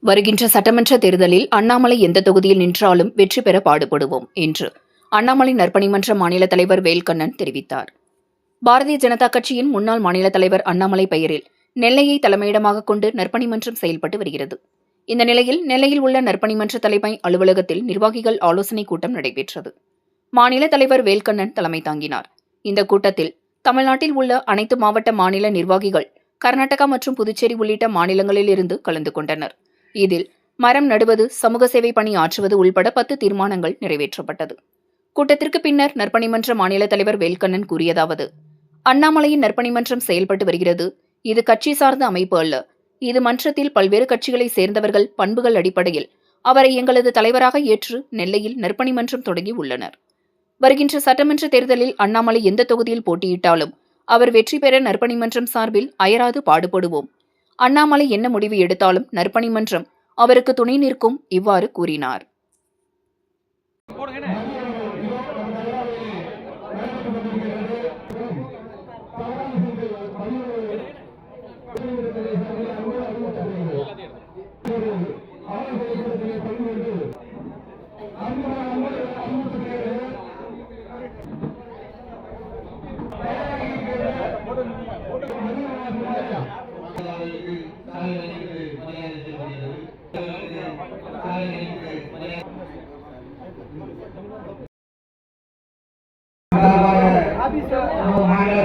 வருகின்ற சட்டமன்ற தேர்தலில் அண்ணாமலை எந்த தொகுதியில் நின்றாலும் வெற்றி பெற பாடுபடுவோம் என்று அண்ணாமலை நற்பணி மன்ற மாநில தலைவர் வேல்கண்ணன் தெரிவித்தார். பாரதிய ஜனதா கட்சியின் முன்னாள் மாநில தலைவர் அண்ணாமலை பெயரில் நெல்லையை தலைமையிடமாக கொண்டு நற்பணி மன்றம் செயல்பட்டு வருகிறது. இந்த நிலையில் நெல்லையில் உள்ள நற்பணி மன்ற தலைமை அலுவலகத்தில் நிர்வாகிகள் ஆலோசனைக் கூட்டம் நடைபெற்றது. மாநில தலைவர் வேல்கண்ணன் தலைமை தாங்கினார். இந்த கூட்டத்தில் தமிழ்நாட்டில் உள்ள அனைத்து மாவட்ட மாநில நிர்வாகிகள் கர்நாடகா மற்றும் புதுச்சேரி உள்ளிட்ட மாநிலங்களில் இருந்து கலந்து கொண்டனர். இதில் மரம் நடுவது, சமூக சேவை பணி ஆற்றுவது உள்பட 10 தீர்மானங்கள் நிறைவேற்றப்பட்டது. கூட்டத்திற்கு பின்னர் நற்பணி மன்ற மாநில தலைவர் வேல்கண்ணன் கூறியதாவது: அண்ணாமலையின் நற்பணி மன்றம் செயல்பட்டு வருகிறது. இது கட்சி சார்ந்த அமைப்பு அல்ல. இது மன்றத்தில் பல்வேறு கட்சிகளை சேர்ந்தவர்கள் பண்புகள் அடிப்படையில் அவரை எங்களது தலைவராக ஏற்று நெல்லையில் நற்பணி மன்றம் தொடங்கி உள்ளனர். வருகின்ற சட்டமன்ற தேர்தலில் அண்ணாமலை எந்த தொகுதியில் போட்டியிட்டாலும் அவர் வெற்றி பெற நற்பணி மன்றம் சார்பில் அயராது பாடுபடுவோம். அண்ணாமலை என்ன முடிவு எடுத்தாலும் நற்பணி மன்றம் அவருக்கு துணை நிற்கும். இவ்வாறு கூறினார். மாநில